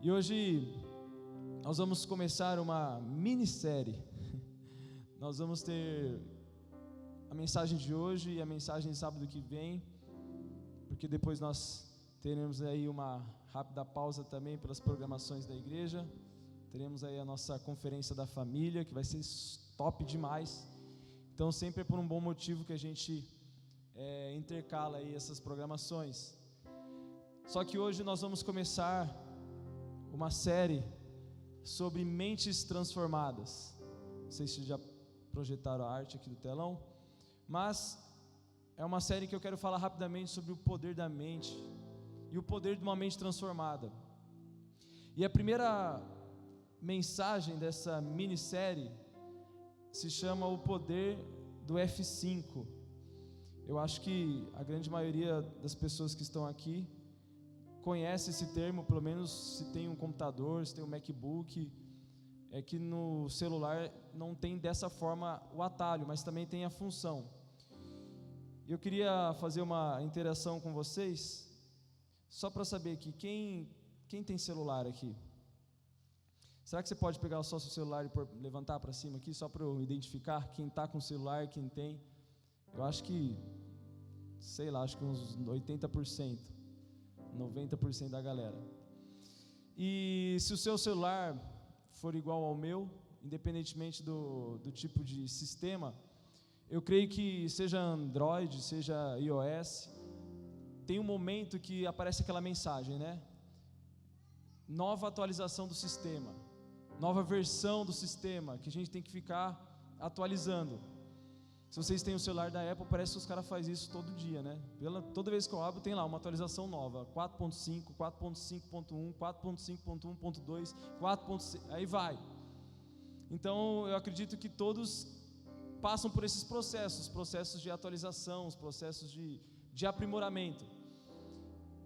E hoje nós vamos começar uma minissérie. Nós vamos ter a mensagem de hoje e a mensagem de sábado que vem, porque depois nós teremos aí uma rápida pausa também pelas programações da igreja. Teremos aí a nossa conferência da família, que vai ser top demais. Então sempre é por um bom motivo que a gente intercala aí essas programações. Só que hoje nós vamos começar uma série sobre mentes transformadas. Não sei se já projetaram a arte aqui do telão, mas é uma série que eu quero falar rapidamente sobre o poder da mente e o poder de uma mente transformada. E a primeira mensagem dessa minissérie se chama O Poder do F5. Eu acho que a grande maioria das pessoas que estão aqui conhece esse termo, pelo menos se tem um computador, se tem um MacBook. É que no celular não tem dessa forma o atalho, mas também tem a função. Eu queria fazer uma interação com vocês, só para saber aqui, quem tem celular aqui? Será que você pode pegar só o seu celular e levantar para cima aqui, só para eu identificar quem está com o celular e quem tem? Eu acho que, sei lá, acho que uns 80%, 90% da galera. E se o seu celular for igual ao meu, independentemente do tipo de sistema, eu creio que seja Android, seja iOS, tem um momento que aparece aquela mensagem, né? Nova atualização do sistema, nova versão do sistema, que a gente tem que ficar atualizando. Se vocês têm o celular da Apple, parece que os caras fazem isso todo dia, né? Toda vez que eu abro, tem lá uma atualização nova, 4.5, 4.5.1, 4.5.1.2, 4.6, aí vai. Então, eu acredito que todos passam por esses processos de atualização, os processos de aprimoramento.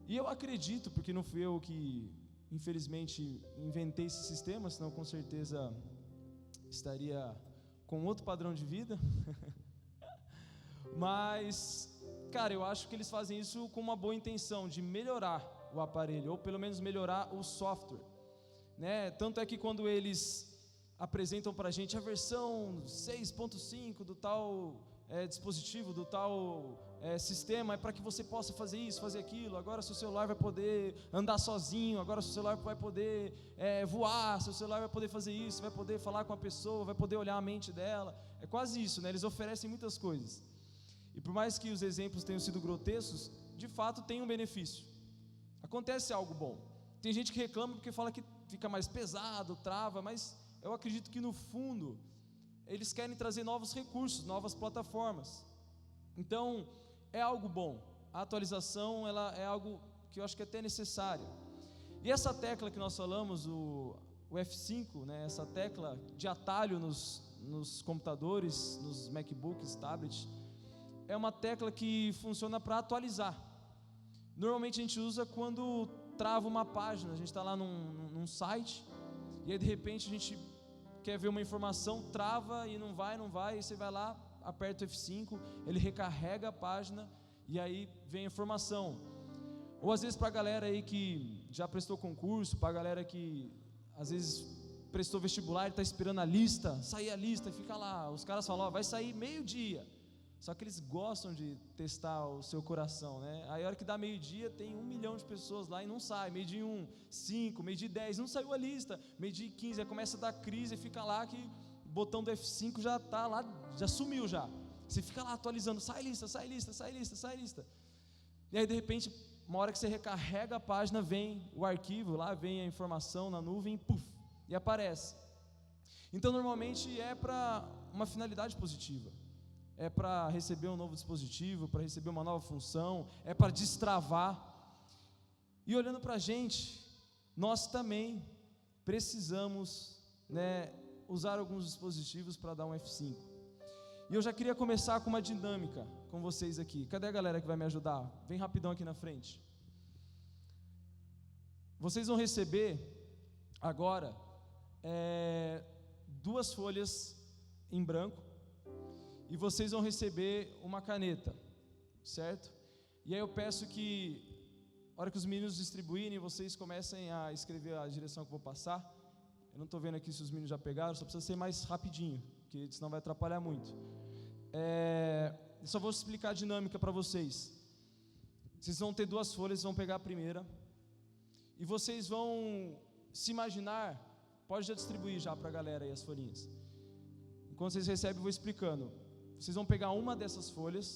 E eu acredito, porque não fui eu que, infelizmente, inventei esse sistema, senão com certeza estaria com outro padrão de vida. Mas, cara, eu acho que eles fazem isso com uma boa intenção de melhorar o aparelho, ou pelo menos melhorar o software, né? Tanto é que quando eles apresentam para a gente a versão 6.5 do tal dispositivo, do tal sistema, é para que você possa fazer isso, fazer aquilo. Agora seu celular vai poder andar sozinho, agora seu celular vai poder voar, seu celular vai poder fazer isso, vai poder falar com a pessoa, vai poder olhar a mente dela. É quase isso, né? Eles oferecem muitas coisas. E por mais que os exemplos tenham sido grotescos, de fato tem um benefício. Acontece algo bom. Tem gente que reclama porque fala que fica mais pesado, trava, mas eu acredito que no fundo eles querem trazer novos recursos, novas plataformas. Então é algo bom. A atualização ela é algo que eu acho que é até necessário. E essa tecla que nós falamos, o F5, né, essa tecla de atalho nos computadores, nos MacBooks, tablets, é uma tecla que funciona para atualizar. Normalmente a gente usa quando trava uma página. A gente está lá num site, e aí de repente a gente quer ver uma informação, trava e não vai, e você vai lá, aperta o F5, ele recarrega a página e aí vem a informação. Ou às vezes para a galera aí que já prestou concurso, para a galera que às vezes prestou vestibular e está esperando a lista, sair a lista e fica lá, os caras falam, vai sair meio-dia. Só que eles gostam de testar o seu coração, né? Aí a hora que dá meio-dia, tem 1 milhão de pessoas lá e não sai. Meio-dia 1, 5, meio-dia 10, não saiu a lista. Meio-dia 15, aí começa a dar crise e fica lá que o botão do F5 já está lá, já sumiu já. Você fica lá atualizando, sai lista, sai lista, sai lista, sai lista. E aí de repente, uma hora que você recarrega a página, vem o arquivo lá, vem a informação na nuvem, puf, e aparece. Então normalmente é para uma finalidade positiva. É para receber um novo dispositivo, para receber uma nova função, é para destravar. E olhando para a gente, nós também precisamos, né, usar alguns dispositivos para dar um F5. E eu já queria começar com uma dinâmica com vocês aqui. Cadê a galera que vai me ajudar? Vem rapidão aqui na frente. Vocês vão receber agora 2 folhas em branco, e vocês vão receber uma caneta, certo? E aí eu peço que hora que os meninos distribuírem, vocês comecem a escrever a direção que eu vou passar. Eu não estou vendo aqui se os meninos já pegaram, só precisa ser mais rapidinho, porque senão vai atrapalhar muito. Eu só vou explicar a dinâmica para vocês. Vocês vão ter 2 folhas, vão pegar a primeira, e vocês vão se imaginar, pode já distribuir já para a galera aí as folhinhas. Enquanto vocês recebem, eu vou explicando. Vocês vão pegar uma dessas folhas,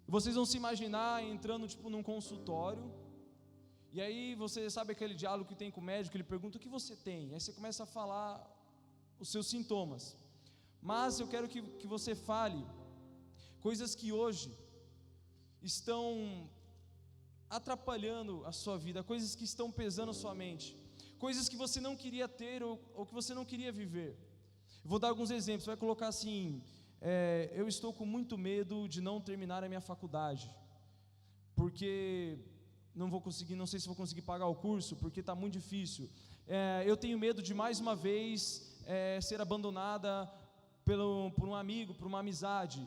e vocês vão se imaginar entrando tipo num consultório, e aí você sabe aquele diálogo que tem com o médico, ele pergunta o que você tem, aí você começa a falar os seus sintomas, mas eu quero que você fale coisas que hoje estão atrapalhando a sua vida, coisas que estão pesando a sua mente, coisas que você não queria ter ou que você não queria viver. Eu vou dar alguns exemplos. Você vai colocar assim: eu estou com muito medo de não terminar a minha faculdade, porque não vou conseguir, não sei se vou conseguir pagar o curso, porque está muito difícil. Eu tenho medo de mais uma vez ser abandonada por um amigo, por uma amizade.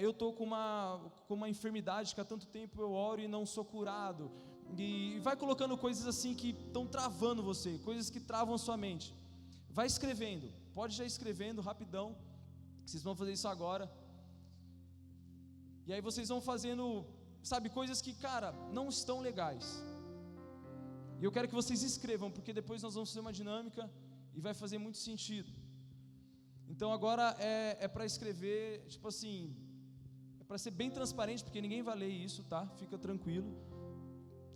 Eu estou com uma enfermidade que há tanto tempo eu oro e não sou curado. E vai colocando coisas assim que estão travando você, coisas que travam a sua mente. Vai escrevendo, pode já ir escrevendo rapidão, vocês vão fazer isso agora. E aí vocês vão fazendo, sabe, coisas que, cara, não estão legais. E eu quero que vocês escrevam, porque depois nós vamos fazer uma dinâmica e vai fazer muito sentido. Então agora é para escrever, tipo assim, é para ser bem transparente, porque ninguém vai ler isso, tá? Fica tranquilo.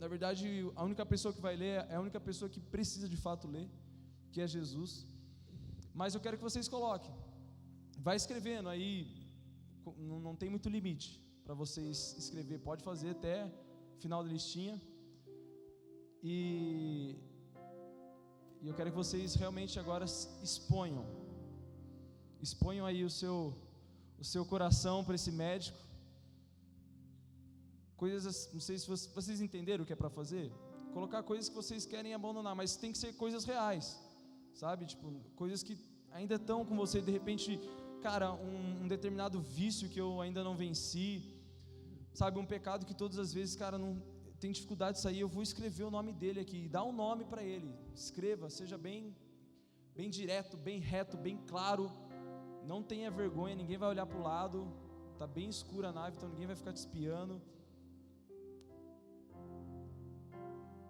Na verdade, a única pessoa que vai ler é a única pessoa que precisa de fato ler, que é Jesus. Mas eu quero que vocês coloquem, vai escrevendo aí, não tem muito limite para vocês escrever, pode fazer até final da listinha. E eu quero que vocês realmente agora exponham aí o seu coração para esse médico. Coisas, não sei se vocês entenderam o que é para fazer. Colocar coisas que vocês querem abandonar, mas tem que ser coisas reais, sabe? Tipo, coisas que ainda estão com você. De repente, cara, um determinado vício que eu ainda não venci, sabe? Um pecado que todas as vezes, cara, não tem dificuldade de sair. Eu vou escrever o nome dele aqui, dá um nome para ele. Escreva, seja bem direto, bem reto, bem claro. Não tenha vergonha, ninguém vai olhar para o lado. Está bem escura a nave, então ninguém vai ficar te espiando.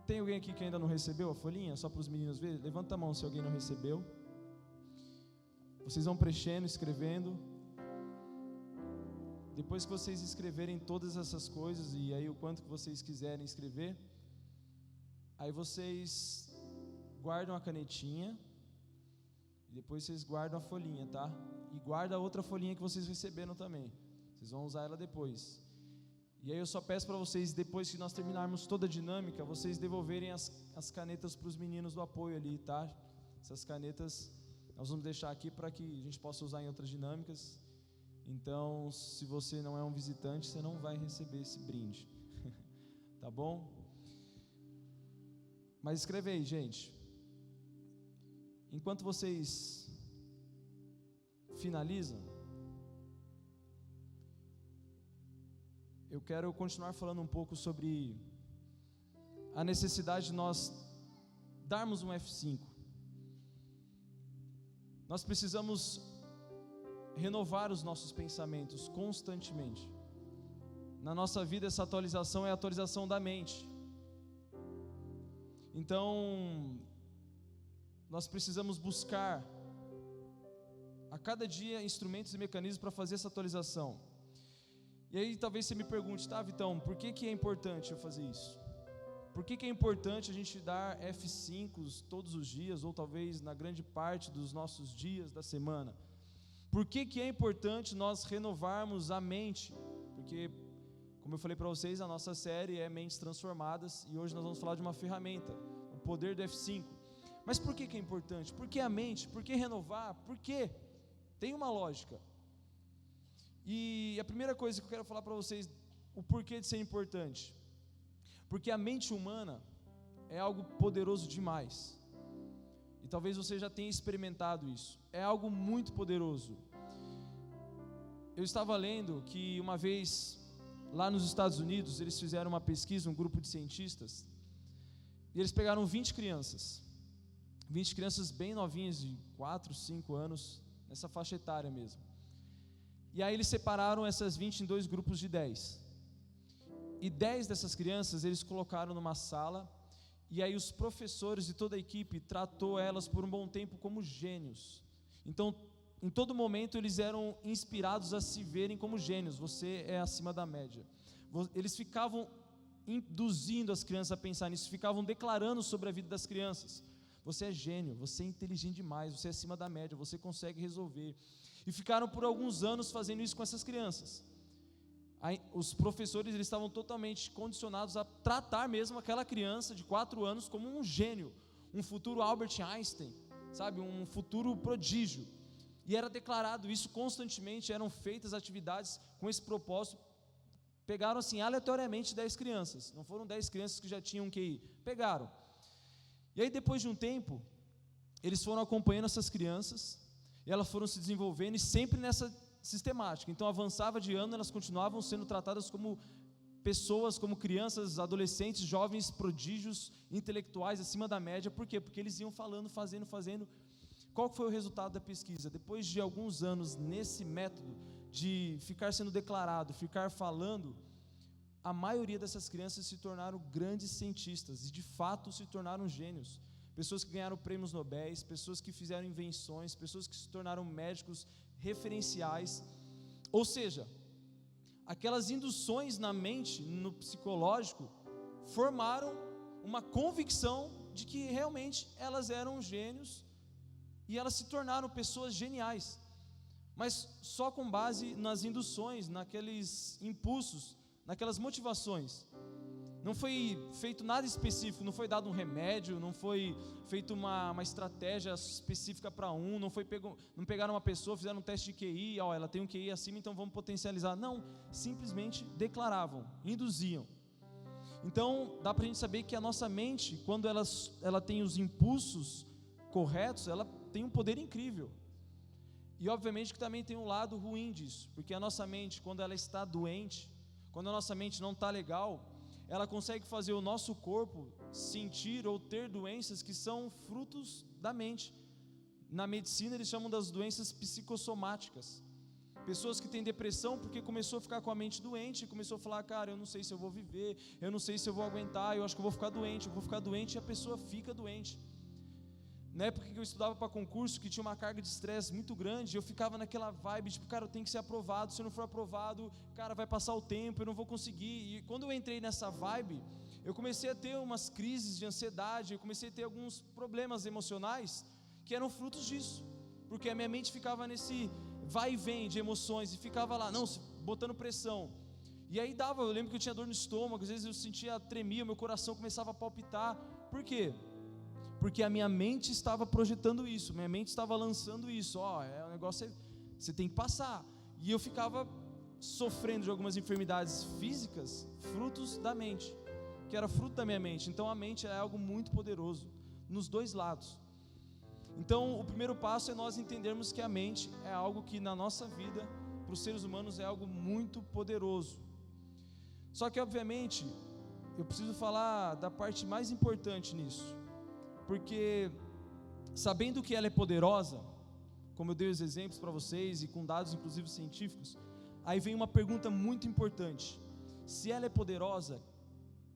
Tem alguém aqui que ainda não recebeu a folhinha? Só para os meninos verem? Levanta a mão se alguém não recebeu. Vocês vão preenchendo, escrevendo. Depois que vocês escreverem todas essas coisas, e aí o quanto que vocês quiserem escrever, aí vocês guardam a canetinha, e depois vocês guardam a folhinha, tá? E guarda a outra folhinha que vocês receberam também. Vocês vão usar ela depois. E aí eu só peço para vocês, depois que nós terminarmos toda a dinâmica, vocês devolverem as canetas para os meninos do apoio ali, tá? Essas canetas nós vamos deixar aqui para que a gente possa usar em outras dinâmicas. Então, se você não é um visitante, você não vai receber esse brinde. Tá bom? Mas escreve aí, gente. Enquanto vocês finalizam, eu quero continuar falando um pouco sobre a necessidade de nós darmos um F5. Nós precisamos renovar os nossos pensamentos constantemente. Na nossa vida, essa atualização é a atualização da mente. Então, nós precisamos buscar a cada dia instrumentos e mecanismos para fazer essa atualização. E aí talvez você me pergunte, tá, Vitão, por que é importante eu fazer isso? Por que é importante a gente dar F5 todos os dias, ou talvez na grande parte dos nossos dias da semana? Por que é importante nós renovarmos a mente? Porque, como eu falei para vocês, a nossa série é Mentes Transformadas, e hoje nós vamos falar de uma ferramenta, o poder do F5. Mas por que é importante? Por que a mente? Por que renovar? Por quê? Tem uma lógica. E a primeira coisa que eu quero falar para vocês, o porquê de ser importante. Porque a mente humana é algo poderoso demais. E talvez você já tenha experimentado isso. É algo muito poderoso. Eu estava lendo que uma vez lá nos Estados Unidos, eles fizeram uma pesquisa, um grupo de cientistas, e eles pegaram 20 crianças bem novinhas, de 4, 5 anos, nessa faixa etária mesmo. E aí eles separaram essas 20 em 2 grupos de 10. E 10 dessas crianças eles colocaram numa sala, e aí os professores e toda a equipe tratou elas por um bom tempo como gênios. Então, em todo momento eles eram inspirados a se verem como gênios. Você é acima da média. Eles ficavam induzindo as crianças a pensar nisso, ficavam declarando sobre a vida das crianças: você é gênio, você é inteligente demais, você é acima da média, você consegue resolver. E ficaram por alguns anos fazendo isso com essas crianças. Aí, os professores eles estavam totalmente condicionados a tratar mesmo aquela criança de 4 anos como um gênio, um futuro Albert Einstein, sabe, um futuro prodígio. E era declarado isso constantemente, eram feitas atividades com esse propósito. Pegaram assim aleatoriamente 10 crianças, não foram 10 crianças que já tinham QI, pegaram. E aí depois de um tempo, eles foram acompanhando essas crianças, e elas foram se desenvolvendo, e sempre nessa sistemática. Então avançava de ano, elas continuavam sendo tratadas como pessoas, como crianças, adolescentes, jovens, prodígios, intelectuais, acima da média. Por quê? Porque eles iam falando, fazendo. Qual foi o resultado da pesquisa? Depois de alguns anos nesse método de ficar sendo declarado, ficar falando, a maioria dessas crianças se tornaram grandes cientistas, e de fato se tornaram gênios. Pessoas que ganharam prêmios Nobel, pessoas que fizeram invenções, pessoas que se tornaram médicos referenciais. Ou seja, aquelas induções na mente, no psicológico, formaram uma convicção de que realmente elas eram gênios, e elas se tornaram pessoas geniais, mas só com base nas induções, naqueles impulsos, naquelas motivações. Não foi feito nada específico, não foi dado um remédio, não foi feita uma estratégia específica para não pegaram uma pessoa, fizeram um teste de QI, ela tem um QI acima, então vamos potencializar. Não, simplesmente declaravam, induziam. Então dá para a gente saber que a nossa mente, quando ela tem os impulsos corretos, ela tem um poder incrível. E obviamente que também tem um lado ruim disso, porque a nossa mente, quando ela está doente, quando a nossa mente não está legal, ela consegue fazer o nosso corpo sentir ou ter doenças que são frutos da mente. Na medicina eles chamam das doenças psicossomáticas. Pessoas que têm depressão porque começou a ficar com a mente doente, começou a falar: cara, eu não sei se eu vou viver, eu não sei se eu vou aguentar, eu acho que eu vou ficar doente, e a pessoa fica doente. Na época que eu estudava para concurso, que tinha uma carga de estresse muito grande, eu ficava naquela vibe, tipo, cara, eu tenho que ser aprovado, se eu não for aprovado, cara, vai passar o tempo, eu não vou conseguir. E quando eu entrei nessa vibe, eu comecei a ter umas crises de ansiedade, eu comecei a ter alguns problemas emocionais, que eram frutos disso, porque a minha mente ficava nesse vai e vem de emoções, e ficava lá, botando pressão. E aí eu lembro que eu tinha dor no estômago, às vezes eu tremia, meu coração começava a palpitar. Por quê? Porque a minha mente estava projetando isso, minha mente estava lançando isso, é um negócio, você tem que passar. E eu ficava sofrendo de algumas enfermidades físicas, frutos da mente, que era fruto da minha mente. Então a mente é algo muito poderoso, nos dois lados. Então o primeiro passo é nós entendermos que a mente é algo que na nossa vida, para os seres humanos, é algo muito poderoso. Só que obviamente, eu preciso falar da parte mais importante nisso, porque sabendo que ela é poderosa, como eu dei os exemplos para vocês e com dados inclusive científicos, aí vem uma pergunta muito importante: se ela é poderosa,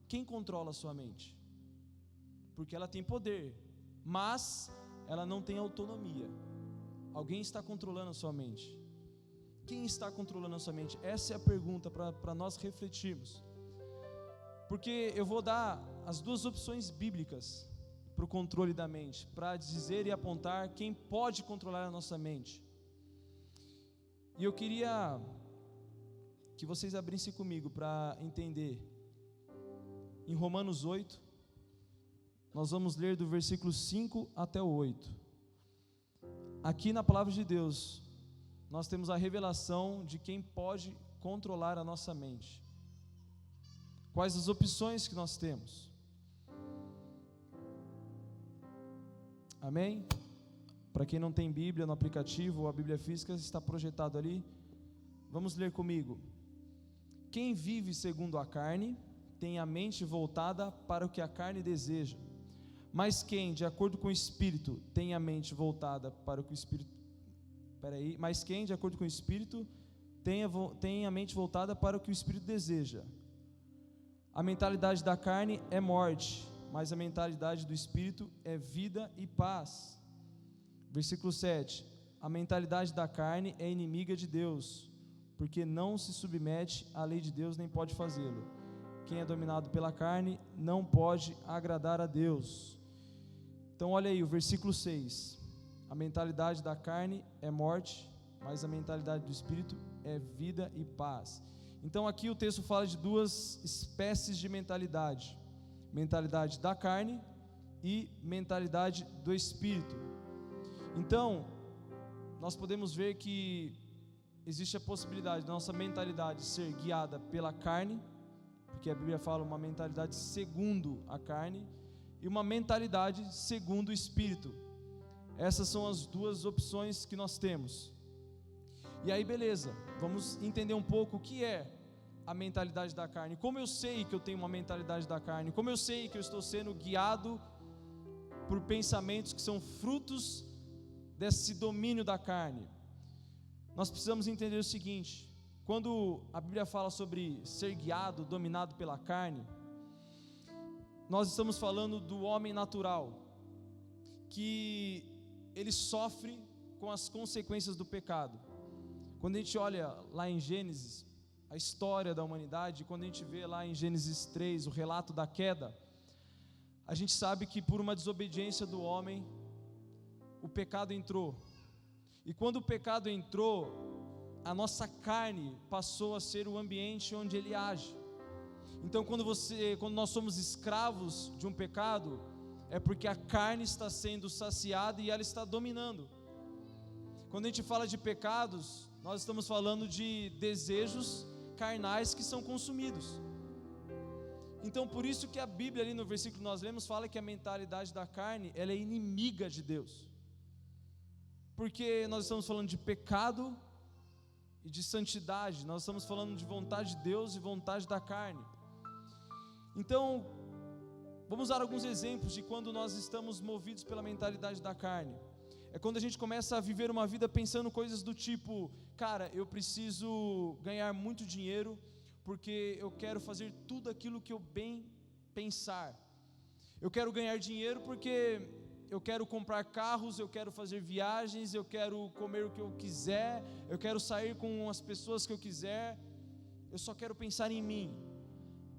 quem controla a sua mente? Porque ela tem poder, mas ela não tem autonomia. Alguém está controlando a sua mente. Quem está controlando a sua mente? Essa é a pergunta para nós refletirmos, porque eu vou dar as duas opções bíblicas para o controle da mente, para dizer e apontar quem pode controlar a nossa mente. E eu queria que vocês abrissem comigo para entender. Em Romanos 8, nós vamos ler do versículo 5 até o 8. Aqui na palavra de Deus, nós temos a revelação de quem pode controlar a nossa mente. Quais as opções que nós temos? Amém? Para quem não tem Bíblia no aplicativo ou a Bíblia física, está projetado ali. Vamos ler comigo. Quem vive segundo a carne tem a mente voltada para o que a carne deseja, mas quem, de acordo com o Espírito, tem a mente voltada para o que o Espírito... Mas quem, de acordo com o Espírito, tem a mente voltada para o que o Espírito deseja. A mentalidade da carne é morte, mas a mentalidade do Espírito é vida e paz. Versículo 7: a mentalidade da carne é inimiga de Deus, porque não se submete à lei de Deus, nem pode fazê-lo. Quem é dominado pela carne não pode agradar a Deus. Então olha aí o versículo 6: a mentalidade da carne é morte, mas a mentalidade do Espírito é vida e paz. Então aqui o texto fala de duas espécies de mentalidade: mentalidade da carne e mentalidade do Espírito. Então nós podemos ver que existe a possibilidade da nossa mentalidade ser guiada pela carne, porque a Bíblia fala uma mentalidade segundo a carne, e uma mentalidade segundo o Espírito. Essas são as duas opções que nós temos. E aí beleza, vamos entender um pouco o que é a mentalidade da carne. Como eu sei que eu tenho uma mentalidade da carne? Como eu sei que eu estou sendo guiado por pensamentos que são frutos desse domínio da carne? Nós precisamos entender o seguinte: quando a Bíblia fala sobre ser guiado, dominado pela carne, nós estamos falando do homem natural, que ele sofre com as consequências do pecado. Quando a gente olha lá em Gênesis, a história da humanidade, quando a gente vê lá em Gênesis 3, o relato da queda, a gente sabe que por uma desobediência do homem, o pecado entrou. E quando o pecado entrou, a nossa carne passou a ser o ambiente onde ele age. Então quando nós somos escravos de um pecado, é porque a carne está sendo saciada e ela está dominando. Quando a gente fala de pecados, nós estamos falando de desejos carnais que são consumidos. Então por isso que a Bíblia ali no versículo que nós lemos fala que a mentalidade da carne, ela é inimiga de Deus, porque nós estamos falando de pecado e de santidade, nós estamos falando de vontade de Deus e vontade da carne. Então vamos dar alguns exemplos de quando nós estamos movidos pela mentalidade da carne. É quando a gente começa a viver uma vida pensando coisas do tipo: cara, eu preciso ganhar muito dinheiro, porque eu quero fazer tudo aquilo que eu bem pensar. Eu quero ganhar dinheiro porque eu quero comprar carros, eu quero fazer viagens, eu quero comer o que eu quiser, eu quero sair com as pessoas que eu quiser, eu só quero pensar em mim.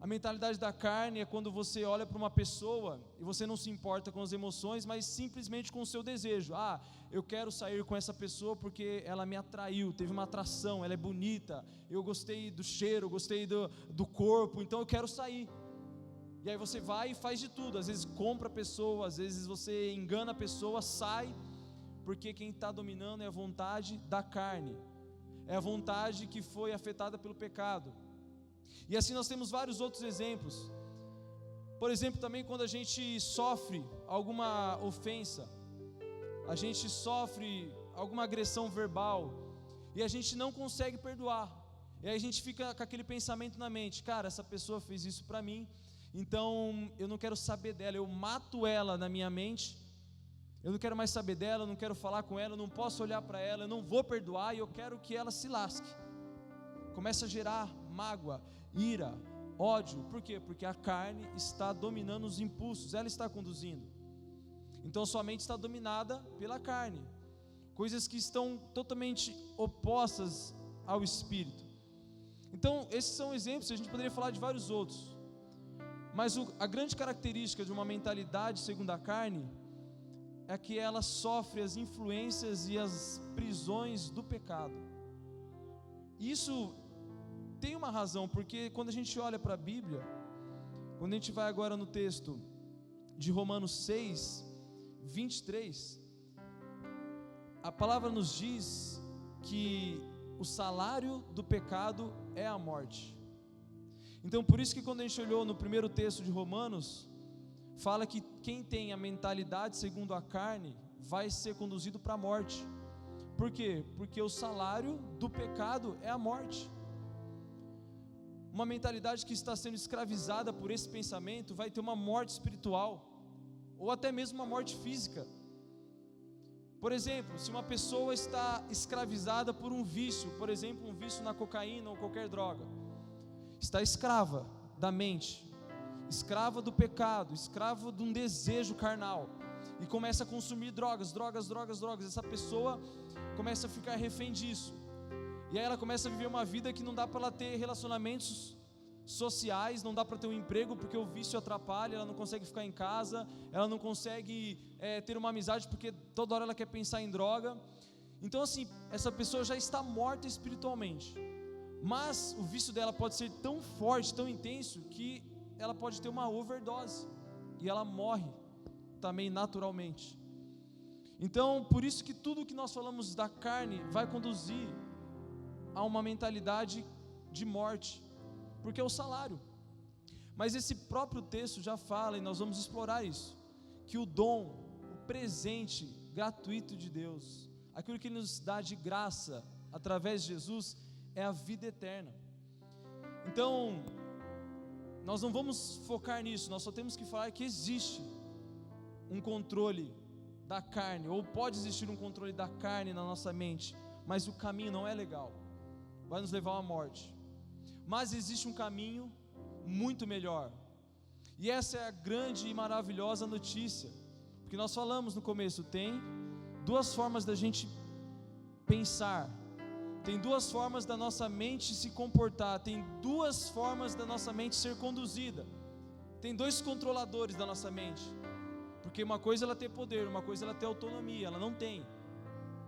A mentalidade da carne é quando você olha para uma pessoa e você não se importa com as emoções, mas simplesmente com o seu desejo. Ah, eu quero sair com essa pessoa porque ela me atraiu, teve uma atração, ela é bonita, eu gostei do cheiro, eu gostei do corpo, então eu quero sair. E aí você vai e faz de tudo, às vezes compra a pessoa, às vezes você engana a pessoa, sai, porque quem está dominando é a vontade da carne, é a vontade que foi afetada pelo pecado. E assim nós temos vários outros exemplos. Por exemplo, também quando a gente sofre alguma ofensa, a gente sofre alguma agressão verbal, e a gente não consegue perdoar, e aí a gente fica com aquele pensamento na mente: cara, essa pessoa fez isso para mim, então eu não quero saber dela, eu mato ela na minha mente, eu não quero mais saber dela, eu não quero falar com ela, eu não posso olhar para ela, eu não vou perdoar, e eu quero que ela se lasque. Começa a gerar mágoa, ira, ódio. Por quê? Porque a carne está dominando os impulsos, ela está conduzindo. Então sua mente está dominada pela carne, coisas que estão totalmente opostas ao Espírito. Então esses são exemplos, a gente poderia falar de vários outros, mas a grande característica de uma mentalidade segundo a carne é que ela sofre as influências e as prisões do pecado. Isso tem uma razão, porque quando a gente olha para a Bíblia, quando a gente vai agora no texto de Romanos 6, 23, a palavra nos diz que o salário do pecado é a morte. Então por isso que quando a gente olhou no primeiro texto de Romanos, fala que quem tem a mentalidade segundo a carne vai ser conduzido para a morte. Por quê? Porque o salário do pecado é a morte. uma mentalidade que está sendo escravizada por esse pensamento vai ter uma morte espiritual, ou até mesmo uma morte física. Por exemplo, se uma pessoa está escravizada por um vício, por exemplo, um vício na cocaína ou qualquer droga, está escrava da mente, escrava do pecado, escrava de um desejo carnal, e começa a consumir drogas, essa pessoa começa a ficar refém disso, e aí ela começa a viver uma vida que não dá para ela ter relacionamentos sociais, não dá para ter um emprego, porque o vício atrapalha, ela não consegue ficar em casa, ela não consegue ter uma amizade, porque toda hora ela quer pensar em droga. Então assim, essa pessoa já está morta espiritualmente, mas o vício dela pode ser tão forte, tão intenso, que ela pode ter uma overdose, e ela morre também naturalmente. Então, por isso que tudo que nós falamos da carne vai conduzir a uma mentalidade de morte, porque é o salário. Mas esse próprio texto já fala, e nós vamos explorar isso, que o dom, o presente gratuito de Deus, aquilo que Ele nos dá de graça através de Jesus, é a vida eterna. Então, nós não vamos focar nisso, nós só temos que falar que existe um controle da carne, ou pode existir um controle da carne na nossa mente, mas o caminho não é legal, vai nos levar à morte. Mas existe um caminho muito melhor, e essa é a grande e maravilhosa notícia, porque nós falamos no começo, tem duas formas da gente pensar, tem duas formas da nossa mente se comportar, tem duas formas da nossa mente ser conduzida, tem dois controladores da nossa mente, porque uma coisa é ela ter poder, uma coisa é ela ter autonomia, ela não tem,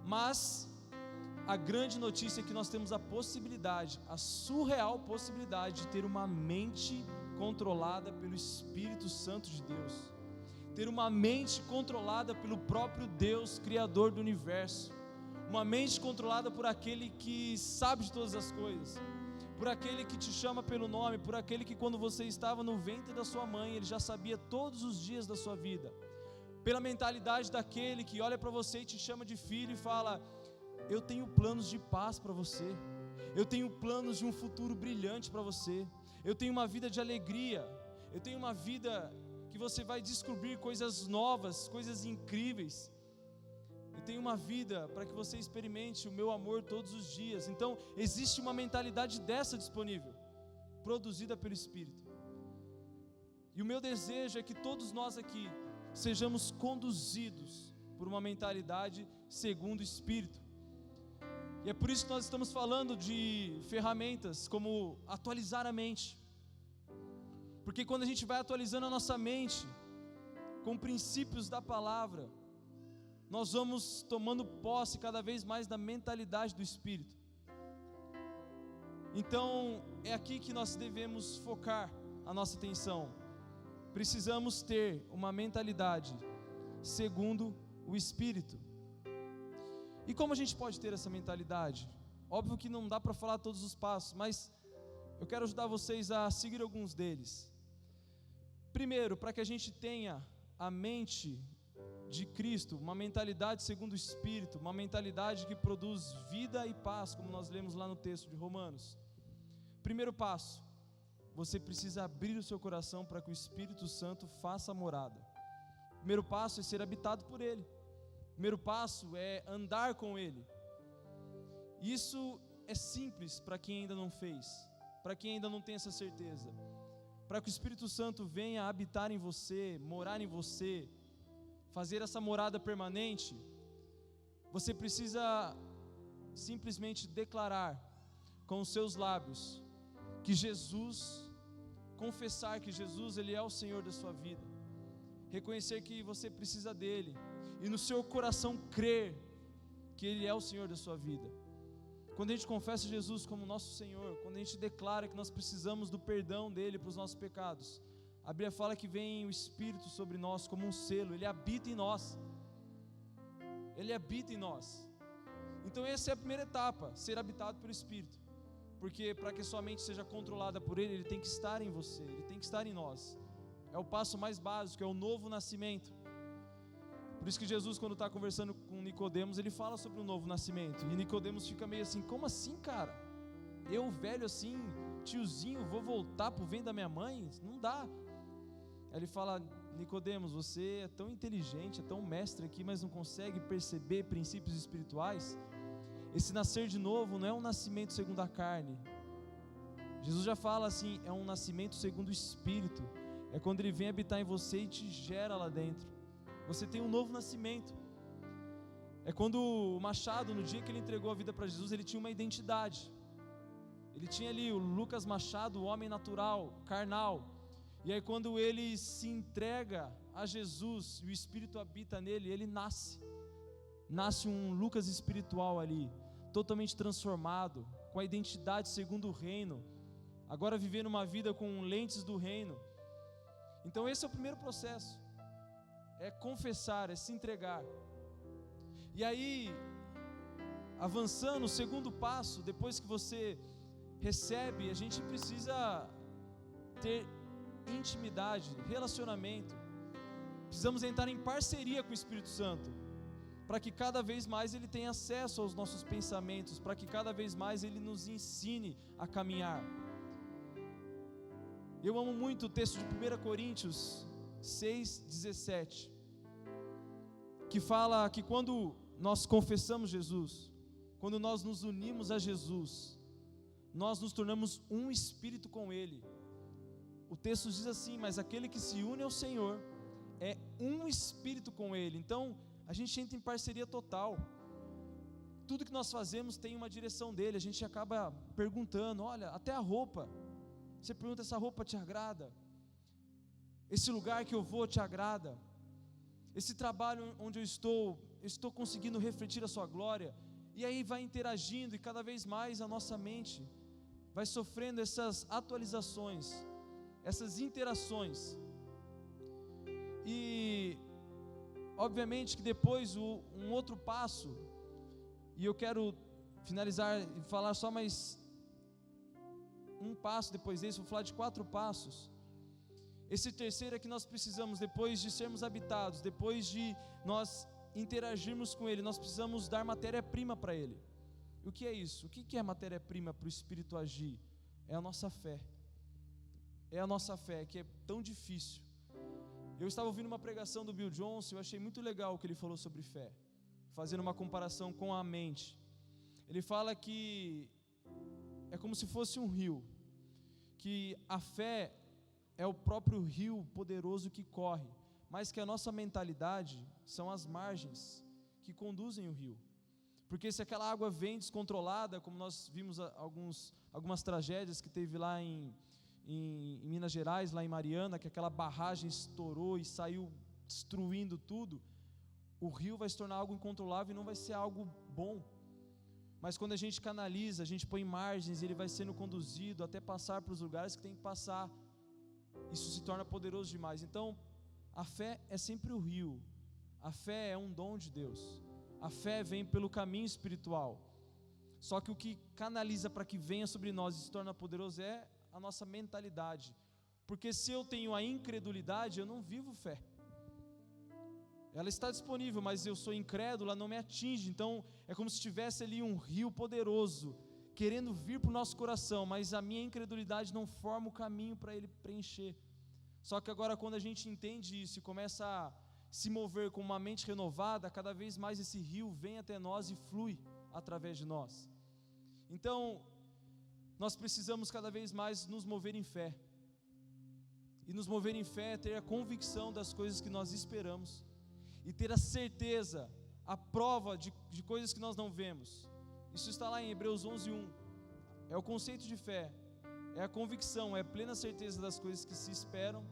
mas a grande notícia é que nós temos a possibilidade, a surreal possibilidade de ter uma mente controlada pelo Espírito Santo de Deus, ter uma mente controlada pelo próprio Deus, Criador do universo, uma mente controlada por aquele que sabe de todas as coisas, por aquele que te chama pelo nome, por aquele que quando você estava no ventre da sua mãe, Ele já sabia todos os dias da sua vida, pela mentalidade daquele que olha para você e te chama de filho e fala: eu tenho planos de paz para você, eu tenho planos de um futuro brilhante para você, eu tenho uma vida de alegria, eu tenho uma vida que você vai descobrir coisas novas, coisas incríveis, eu tenho uma vida para que você experimente o meu amor todos os dias. Então existe uma mentalidade dessa disponível, produzida pelo Espírito, e o meu desejo é que todos nós aqui sejamos conduzidos por uma mentalidade segundo o Espírito. E é por isso que nós estamos falando de ferramentas como atualizar a mente, porque quando a gente vai atualizando a nossa mente com princípios da palavra, nós vamos tomando posse cada vez mais da mentalidade do Espírito. Então é aqui que nós devemos focar a nossa atenção. Precisamos ter uma mentalidade segundo o Espírito. E como a gente pode ter essa mentalidade? Óbvio que não dá para falar todos os passos, mas eu quero ajudar vocês a seguir alguns deles. Primeiro, para que a gente tenha a mente de Cristo, uma mentalidade segundo o Espírito, uma mentalidade que produz vida e paz, como nós lemos lá no texto de Romanos. Primeiro passo, você precisa abrir o seu coração para que o Espírito Santo faça morada. Primeiro passo é ser habitado por Ele. Primeiro passo é andar com Ele. Isso é simples para quem ainda não fez, para quem ainda não tem essa certeza. Para que o Espírito Santo venha habitar em você, morar em você, fazer essa morada permanente, você precisa simplesmente declarar com os seus lábios que Jesus, confessar que Jesus Ele é o Senhor da sua vida, reconhecer que você precisa dEle, e no seu coração crer que Ele é o Senhor da sua vida. Quando a gente confessa Jesus como nosso Senhor, quando a gente declara que nós precisamos do perdão dEle para os nossos pecados, a Bíblia fala que vem o Espírito sobre nós como um selo, Ele habita em nós, Ele habita em nós. Então essa é a primeira etapa, ser habitado pelo Espírito, porque para que sua mente seja controlada por Ele, Ele tem que estar em você, Ele tem que estar em nós. É o passo mais básico, é o novo nascimento. Por isso que Jesus, quando está conversando com Nicodemos, ele fala sobre o novo nascimento, e Nicodemos fica meio assim: como assim, cara? Eu velho assim, tiozinho, vou voltar para o ventre da minha mãe? Não dá. Aí ele fala: Nicodemos, você é tão inteligente, é tão mestre aqui, mas não consegue perceber princípios espirituais? Esse nascer de novo não é um nascimento segundo a carne. Jesus já fala assim, é um nascimento segundo o Espírito. É quando Ele vem habitar em você e te gera lá dentro. Você tem um novo nascimento. É quando o Machado, no dia que ele entregou a vida para Jesus, ele tinha uma identidade. Ele tinha ali o Lucas Machado, o homem natural, carnal. E aí quando ele se entrega a Jesus e o Espírito habita nele, ele nasce um Lucas espiritual ali, totalmente transformado, com a identidade segundo o reino, agora vivendo uma vida com lentes do reino. Então esse é o primeiro processo, é confessar, é se entregar. E aí, avançando, o segundo passo, depois que você recebe, a gente precisa ter intimidade, relacionamento. Precisamos entrar em parceria com o Espírito Santo, para que cada vez mais Ele tenha acesso aos nossos pensamentos, para que cada vez mais Ele nos ensine a caminhar. Eu amo muito o texto de 1 Coríntios 6,17, que fala que quando nós confessamos Jesus, quando nós nos unimos a Jesus, nós nos tornamos um espírito com Ele. O texto diz assim: mas aquele que se une ao Senhor é um espírito com Ele. Então a gente entra em parceria total. Tudo que nós fazemos tem uma direção dele. A gente acaba perguntando, olha, até a roupa, você pergunta: essa roupa te agrada? Esse lugar que eu vou te agrada? Esse trabalho onde eu estou conseguindo refletir a sua glória? E aí vai interagindo, e cada vez mais a nossa mente vai sofrendo essas atualizações, essas interações. E obviamente que depois um outro passo, e eu quero finalizar e falar só mais um passo depois desse, vou falar de 4 passos. Esse terceiro é que nós precisamos, depois de sermos habitados, depois de nós interagirmos com Ele, nós precisamos dar matéria-prima para Ele. E o que é isso? O que é matéria-prima para o Espírito agir? É a nossa fé. É a nossa fé, que é tão difícil. Eu estava ouvindo uma pregação do Bill Johnson, eu achei muito legal o que ele falou sobre fé, fazendo uma comparação com a mente. Ele fala que é como se fosse um rio, que a fé é o próprio rio poderoso que corre, mas que a nossa mentalidade são as margens que conduzem o rio. Porque se aquela água vem descontrolada, como nós vimos algumas tragédias que teve lá em Minas Gerais, lá em Mariana, que aquela barragem estourou e saiu destruindo tudo, o rio vai se tornar algo incontrolável e não vai ser algo bom. Mas quando a gente canaliza, a gente põe margens, ele vai sendo conduzido até passar para os lugares que tem que passar. Isso se torna poderoso demais. Então, a fé é sempre o rio. A fé é um dom de Deus. A fé vem pelo caminho espiritual. Só que o que canaliza para que venha sobre nós e se torna poderoso é a nossa mentalidade. Porque se eu tenho a incredulidade, eu não vivo fé. Ela está disponível, mas eu sou incrédulo, ela não me atinge. Então é como se tivesse ali um rio poderoso querendo vir para o nosso coração, mas a minha incredulidade não forma o caminho para ele preencher. Só que agora, quando a gente entende isso e começa a se mover com uma mente renovada, cada vez mais esse rio vem até nós e flui através de nós. Então nós precisamos cada vez mais nos mover em fé. E nos mover em fé é ter a convicção das coisas que nós esperamos, e ter a certeza, a prova de coisas que nós não vemos. Isso está lá em Hebreus 11:1. É o conceito de fé, é a convicção, é a plena certeza das coisas que se esperam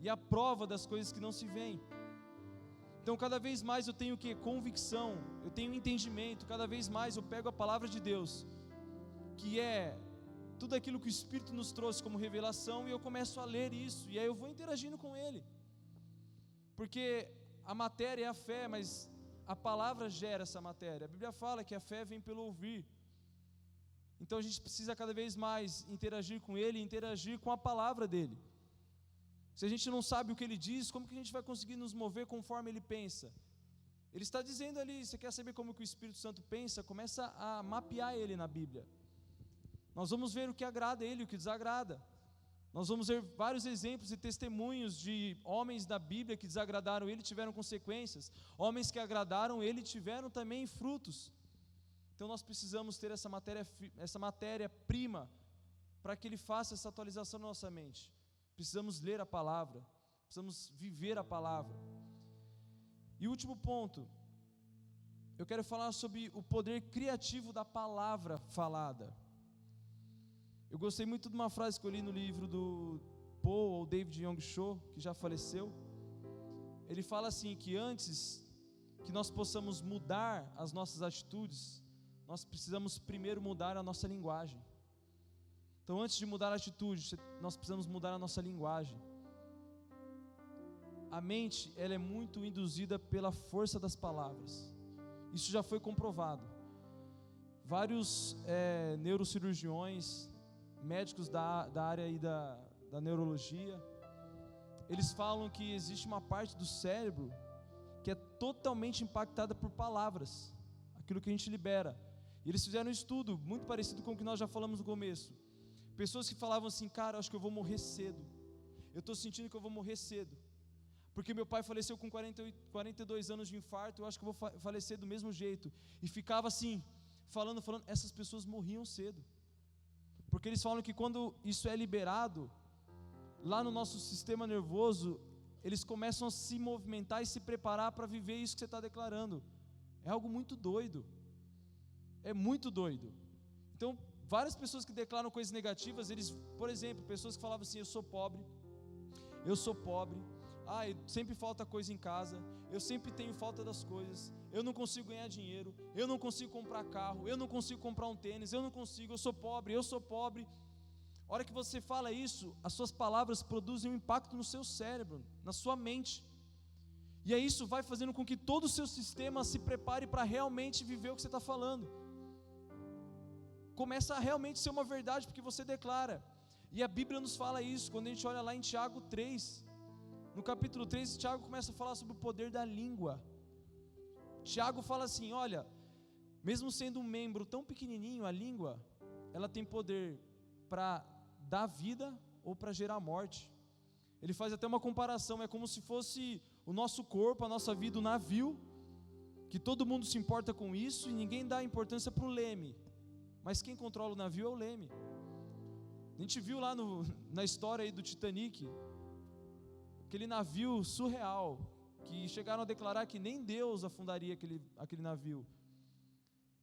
e a prova das coisas que não se veem. Então cada vez mais eu tenho o que? Convicção, eu tenho entendimento, cada vez mais eu pego a palavra de Deus, que é tudo aquilo que o Espírito nos trouxe como revelação, e eu começo a ler isso, e aí eu vou interagindo com Ele, porque a matéria é a fé, mas a palavra gera essa matéria. A Bíblia fala que a fé vem pelo ouvir. Então a gente precisa cada vez mais interagir com Ele, interagir com a palavra dEle. Se a gente não sabe o que Ele diz, como que a gente vai conseguir nos mover conforme Ele pensa? Ele está dizendo ali, você quer saber como que o Espírito Santo pensa? Começa a mapear Ele na Bíblia. Nós vamos ver o que agrada a Ele e o que desagrada. Nós vamos ver vários exemplos e testemunhos de homens da Bíblia que desagradaram Ele e tiveram consequências. Homens que agradaram Ele tiveram também frutos. Então nós precisamos ter essa matéria-prima para que Ele faça essa atualização na nossa mente. Precisamos ler a palavra, precisamos viver a palavra. E o último ponto, eu quero falar sobre o poder criativo da palavra falada. Eu gostei muito de uma frase que eu li no livro do Paul ou David Young Cho, que já faleceu. Ele fala assim, que antes que nós possamos mudar as nossas atitudes, nós precisamos primeiro mudar a nossa linguagem. Então, antes de mudar a atitude, nós precisamos mudar a nossa linguagem. A mente, ela é muito induzida pela força das palavras. Isso já foi comprovado. Vários neurocirurgiões, médicos da área aí da neurologia, eles falam que existe uma parte do cérebro que é totalmente impactada por palavras, aquilo que a gente libera. E eles fizeram um estudo muito parecido com o que nós já falamos no começo. Pessoas que falavam assim, cara, acho que eu vou morrer cedo, eu estou sentindo que eu vou morrer cedo, porque meu pai faleceu com 42 anos de infarto, eu acho que eu vou falecer do mesmo jeito, e ficava assim, falando, essas pessoas morriam cedo, porque eles falam que quando isso é liberado, lá no nosso sistema nervoso, eles começam a se movimentar e se preparar para viver isso que você está declarando. É algo muito doido, é muito doido. Então, várias pessoas que declaram coisas negativas, eles, por exemplo, pessoas que falavam assim, eu sou pobre, sempre falta coisa em casa, eu sempre tenho falta das coisas, eu não consigo ganhar dinheiro, eu não consigo comprar carro, eu não consigo comprar um tênis, eu sou pobre. A hora que você fala isso, as suas palavras produzem um impacto no seu cérebro, na sua mente, e aí isso vai fazendo com que todo o seu sistema se prepare para realmente viver o que você está falando. Começa a realmente ser uma verdade, porque você declara, e a Bíblia nos fala isso, quando a gente olha lá em Tiago 3, no capítulo 3, Tiago começa a falar sobre o poder da língua. Tiago fala assim, olha, mesmo sendo um membro tão pequenininho, a língua, ela tem poder para dar vida ou para gerar morte. Ele faz até uma comparação, é como se fosse o nosso corpo, a nossa vida, um navio, que todo mundo se importa com isso e ninguém dá importância para o leme, mas quem controla o navio é o leme. A gente viu lá na história aí do Titanic, aquele navio surreal, que chegaram a declarar que nem Deus afundaria aquele navio,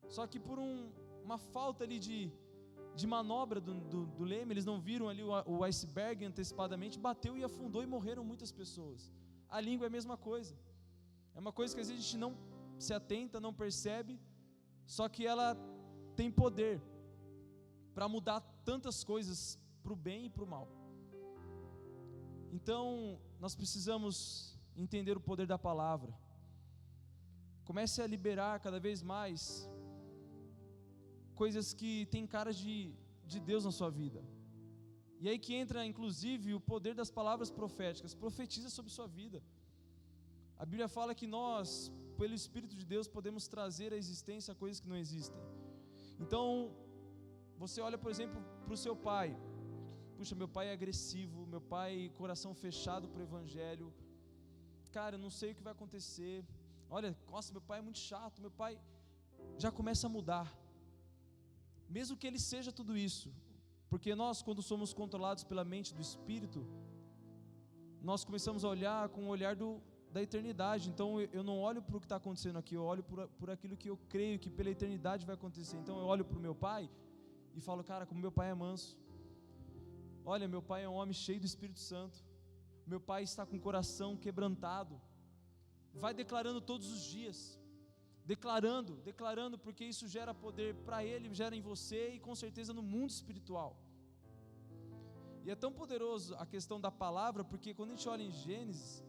só que por uma falta ali de manobra do leme, eles não viram ali o iceberg antecipadamente, bateu e afundou e morreram muitas pessoas. A língua é a mesma coisa, é uma coisa que às vezes a gente não se atenta, não percebe, só que ela tem poder para mudar tantas coisas para o bem e para o mal. Então nós precisamos entender o poder da palavra. Comece a liberar cada vez mais coisas que tem cara de Deus na sua vida. E aí que entra inclusive o poder das palavras proféticas. Profetiza sobre sua vida. A Bíblia fala que nós, pelo Espírito de Deus, podemos trazer à existência coisas que não existem. Então você olha, por exemplo, para o seu pai. Puxa, meu pai é agressivo, meu pai coração fechado para o Evangelho, cara, eu não sei o que vai acontecer, olha, nossa, meu pai é muito chato, meu pai já começa a mudar, mesmo que ele seja tudo isso, porque nós, quando somos controlados pela mente do Espírito, nós começamos a olhar com o olhar da eternidade. Então eu não olho para o que está acontecendo aqui, eu olho por aquilo que eu creio que pela eternidade vai acontecer. Então eu olho para o meu pai e falo, cara, como meu pai é manso, olha, meu pai é um homem cheio do Espírito Santo, meu pai está com o coração quebrantado. Vai declarando todos os dias, declarando, porque isso gera poder para ele, gera em você e com certeza no mundo espiritual. E é tão poderoso a questão da palavra, porque quando a gente olha em Gênesis,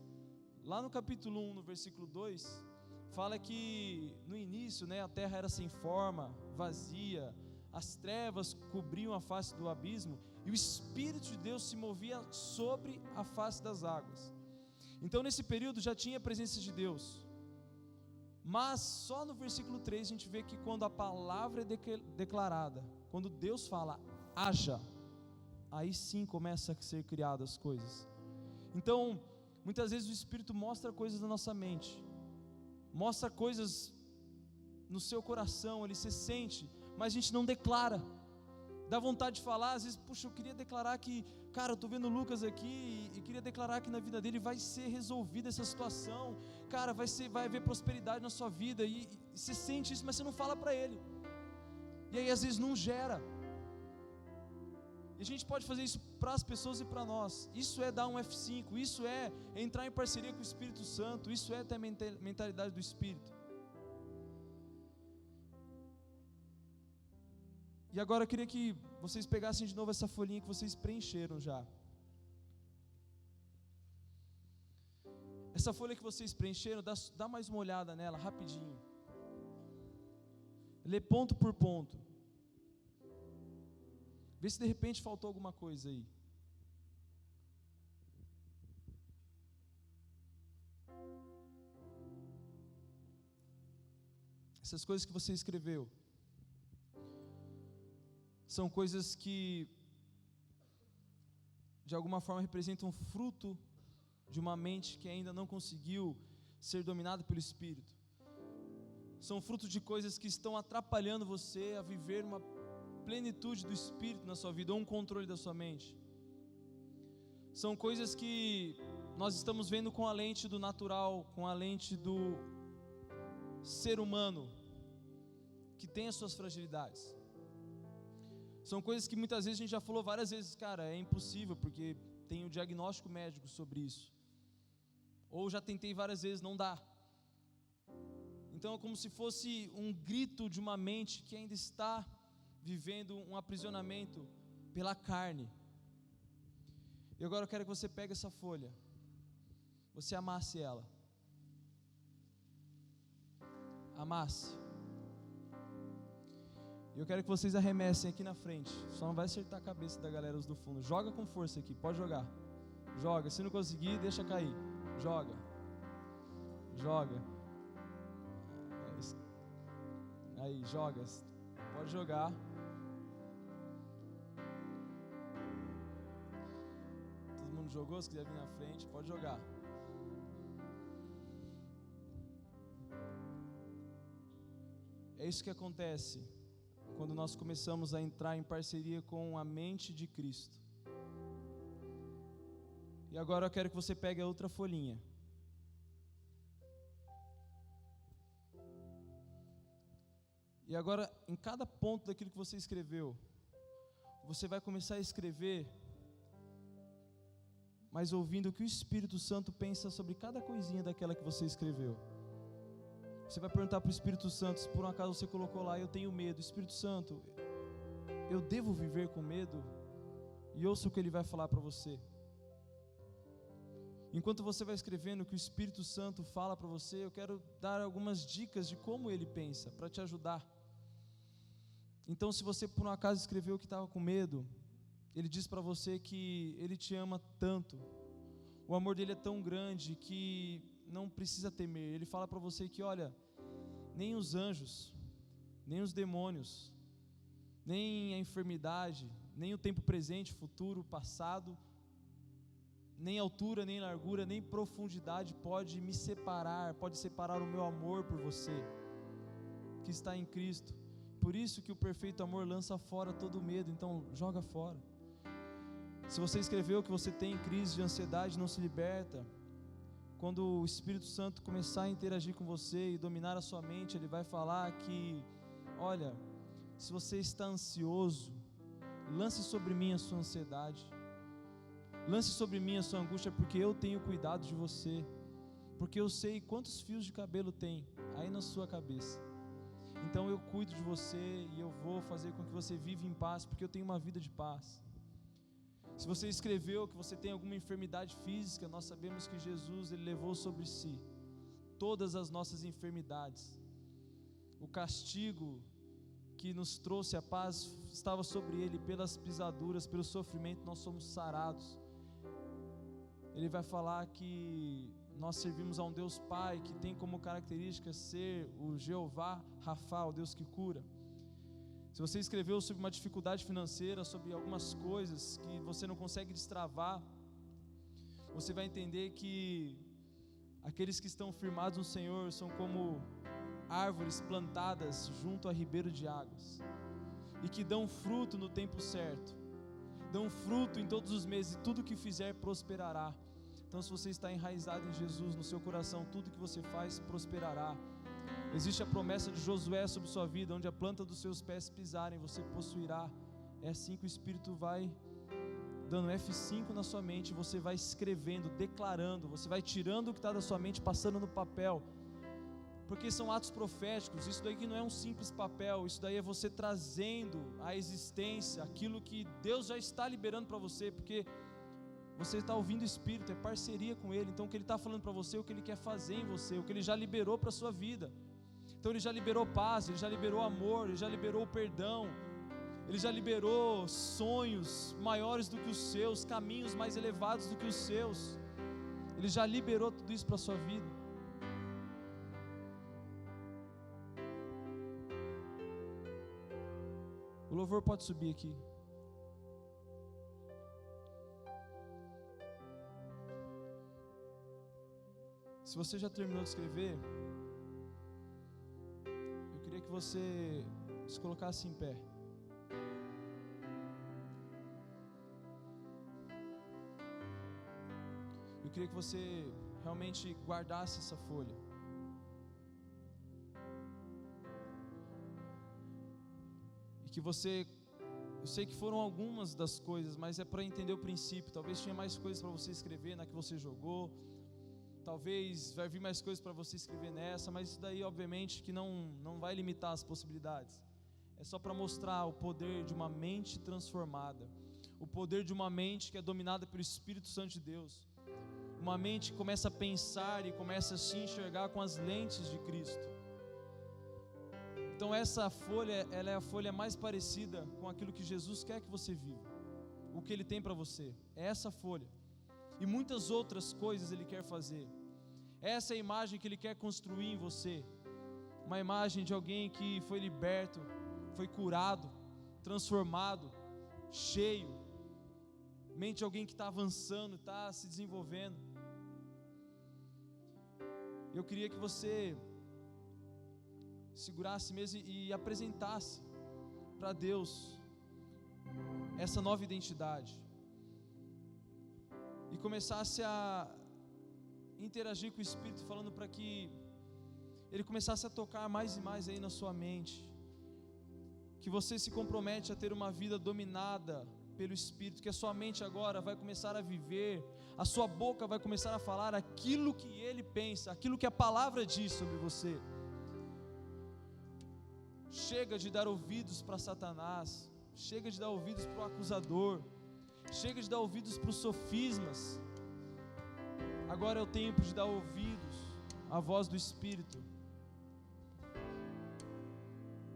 lá no capítulo 1, no versículo 2, fala que no início, a terra era sem forma, vazia, as trevas cobriam a face do abismo, e o Espírito de Deus se movia sobre a face das águas. Então nesse período já tinha a presença de Deus, mas só no versículo 3 a gente vê que quando a palavra é declarada, Quando Deus fala, haja, aí sim começa a ser criadas as coisas. Então, muitas vezes o Espírito mostra coisas na nossa mente, mostra coisas no seu coração, ele se sente, mas a gente não declara. Dá vontade de falar, às vezes, puxa, eu queria declarar que, cara, eu estou vendo o Lucas aqui e queria declarar que na vida dele vai ser resolvida essa situação, cara, vai haver prosperidade na sua vida, e você sente isso, mas você não fala para ele, e aí às vezes não gera. E a gente pode fazer isso para as pessoas e para nós. Isso é dar um F5, isso é entrar em parceria com o Espírito Santo, isso é ter a mentalidade do Espírito. E agora eu queria que vocês pegassem de novo essa folhinha que vocês preencheram já. Essa folha que vocês preencheram, dá mais uma olhada nela rapidinho. Lê ponto por ponto. Vê se de repente faltou alguma coisa aí. Essas coisas que você escreveu são coisas que de alguma forma representam fruto de uma mente que ainda não conseguiu ser dominada pelo Espírito. São fruto de coisas que estão atrapalhando você a viver uma plenitude do Espírito na sua vida, ou um controle da sua mente. São coisas que nós estamos vendo com a lente do natural, com a lente do ser humano, que tem as suas fragilidades. São coisas que muitas vezes a gente já falou várias vezes, cara, é impossível, porque tem um diagnóstico médico sobre isso. Ou já tentei várias vezes, não dá. Então é como se fosse um grito de uma mente que ainda está vivendo um aprisionamento pela carne. E agora eu quero que você pegue essa folha, você amasse ela, amasse. E eu quero que vocês arremessem aqui na frente. Só não vai acertar a cabeça da galera do fundo. Joga com força aqui, pode jogar. Joga, se não conseguir, deixa cair. Joga. Joga. Aí, joga. Pode jogar. Todo mundo jogou? Se quiser vir na frente, pode jogar. É isso que acontece quando nós começamos a entrar em parceria com a mente de Cristo. E agora eu quero que você pegue a outra folhinha. E agora, em cada ponto daquilo que você escreveu, você vai começar a escrever, mas ouvindo o que o Espírito Santo pensa sobre cada coisinha daquela que você escreveu. Você vai perguntar para o Espírito Santo, se por um acaso você colocou lá, eu tenho medo. Espírito Santo, eu devo viver com medo? E ouça o que ele vai falar para você. Enquanto você vai escrevendo o que o Espírito Santo fala para você, eu quero dar algumas dicas de como ele pensa, para te ajudar. Então, se você por um acaso escreveu que estava com medo, ele diz para você que ele te ama tanto, o amor dele é tão grande que não precisa temer. Ele fala para você que, olha, nem os anjos, nem os demônios, nem a enfermidade, nem o tempo presente, futuro, passado, nem altura, nem largura, nem profundidade pode me separar, pode separar o meu amor por você, que está em Cristo. Por isso que o perfeito amor lança fora todo medo. Então joga fora. Se você escreveu que você tem crise de ansiedade, não se liberta, quando o Espírito Santo começar a interagir com você e dominar a sua mente, ele vai falar que, olha, se você está ansioso, lance sobre mim a sua ansiedade, lance sobre mim a sua angústia, porque eu tenho cuidado de você, porque eu sei quantos fios de cabelo tem aí na sua cabeça. Então eu cuido de você e eu vou fazer com que você viva em paz, porque eu tenho uma vida de paz. Se você escreveu que você tem alguma enfermidade física, nós sabemos que Jesus, ele levou sobre si todas as nossas enfermidades. O castigo que nos trouxe a paz estava sobre ele, pelas pisaduras, pelo sofrimento nós somos sarados. Ele vai falar que nós servimos a um Deus Pai que tem como característica ser o Jeová Rafa, o Deus que cura. Se você escreveu sobre uma dificuldade financeira, sobre algumas coisas que você não consegue destravar, você vai entender que aqueles que estão firmados no Senhor são como árvores plantadas junto a ribeiro de águas, e que dão fruto no tempo certo, dão fruto em todos os meses, e tudo que fizer prosperará. Então, se você está enraizado em Jesus, no seu coração, tudo que você faz prosperará. Existe a promessa de Josué sobre sua vida: onde a planta dos seus pés pisarem, você possuirá. É assim que o Espírito vai dando F5 na sua mente, você vai escrevendo, declarando, você vai tirando o que está da sua mente, passando no papel, porque são atos proféticos. Isso daí que não é um simples papel, isso daí é você trazendo à existência aquilo que Deus já está liberando para você, porque você está ouvindo o Espírito, é parceria com Ele. Então o que Ele está falando para você, o que Ele quer fazer em você, o que Ele já liberou para a sua vida. Então Ele já liberou paz, Ele já liberou amor, Ele já liberou o perdão, Ele já liberou sonhos maiores do que os seus, caminhos mais elevados do que os seus. Ele já liberou tudo isso para a sua vida. O louvor pode subir aqui. Se você já terminou de escrever, eu queria que você se colocasse em pé. Eu queria que você realmente guardasse essa folha. E que você, eu sei que foram algumas das coisas, mas é para entender o princípio. Talvez tinha mais coisas para você escrever na que você jogou. Talvez vai vir mais coisas para você escrever nessa, mas isso daí obviamente que não vai limitar as possibilidades. É só para mostrar o poder de uma mente transformada, o poder de uma mente que é dominada pelo Espírito Santo de Deus, uma mente que começa a pensar e começa a se enxergar com as lentes de Cristo. Então essa folha, ela é a folha mais parecida com aquilo que Jesus quer que você viva, o que Ele tem para você, é essa folha. E muitas outras coisas Ele quer fazer. Essa é a imagem que Ele quer construir em você, uma imagem de alguém que foi liberto, foi curado, transformado, cheio, mente de alguém que está avançando, está se desenvolvendo. Eu queria que você segurasse mesmo e apresentasse para Deus essa nova identidade, e começasse a interagir com o Espírito, falando para que Ele começasse a tocar mais e mais aí na sua mente, que você se compromete a ter uma vida dominada pelo Espírito, que a sua mente agora vai começar a viver, a sua boca vai começar a falar aquilo que Ele pensa, aquilo que a palavra diz sobre você. Chega de dar ouvidos para Satanás, chega de dar ouvidos para o acusador, chega de dar ouvidos para os sofismas. Agora é o tempo de dar ouvidos à voz do Espírito.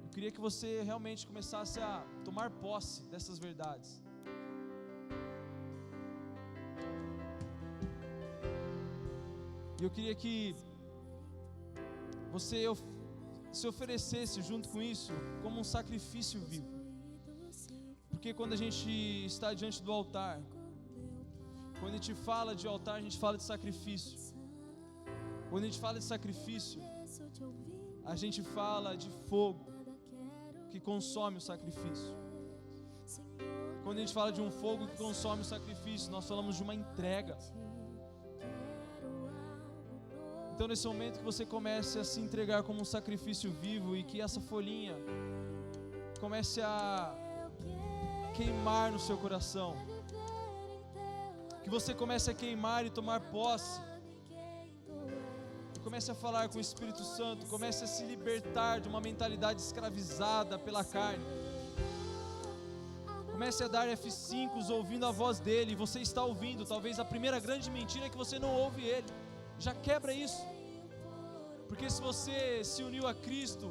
Eu queria que você realmente começasse a tomar posse dessas verdades. E eu queria que você se oferecesse junto com isso como um sacrifício vivo. Porque quando a gente está diante do altar, quando a gente fala de altar, a gente fala de sacrifício. Quando a gente fala de sacrifício, a gente fala de fogo que consome o sacrifício. Quando a gente fala de um fogo que consome o sacrifício, nós falamos de uma entrega. Então nesse momento que você comece a se entregar como um sacrifício vivo, e que essa folhinha comece a queimar no seu coração, que você comece a queimar e tomar posse, comece a falar com o Espírito Santo, comece a se libertar de uma mentalidade escravizada pela carne, comece a dar F5 ouvindo a voz dEle. Você está ouvindo, talvez a primeira grande mentira é que você não ouve Ele. Já quebra isso, porque se você se uniu a Cristo,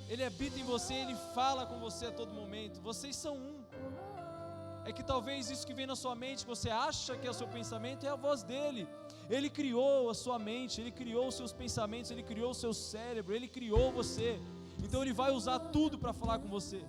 Ele habita em você, Ele fala com você a todo momento, vocês são um. É que talvez isso que vem na sua mente, que você acha que é o seu pensamento, é a voz dEle. Ele criou a sua mente, Ele criou os seus pensamentos, Ele criou o seu cérebro, Ele criou você. Então Ele vai usar tudo para falar com você.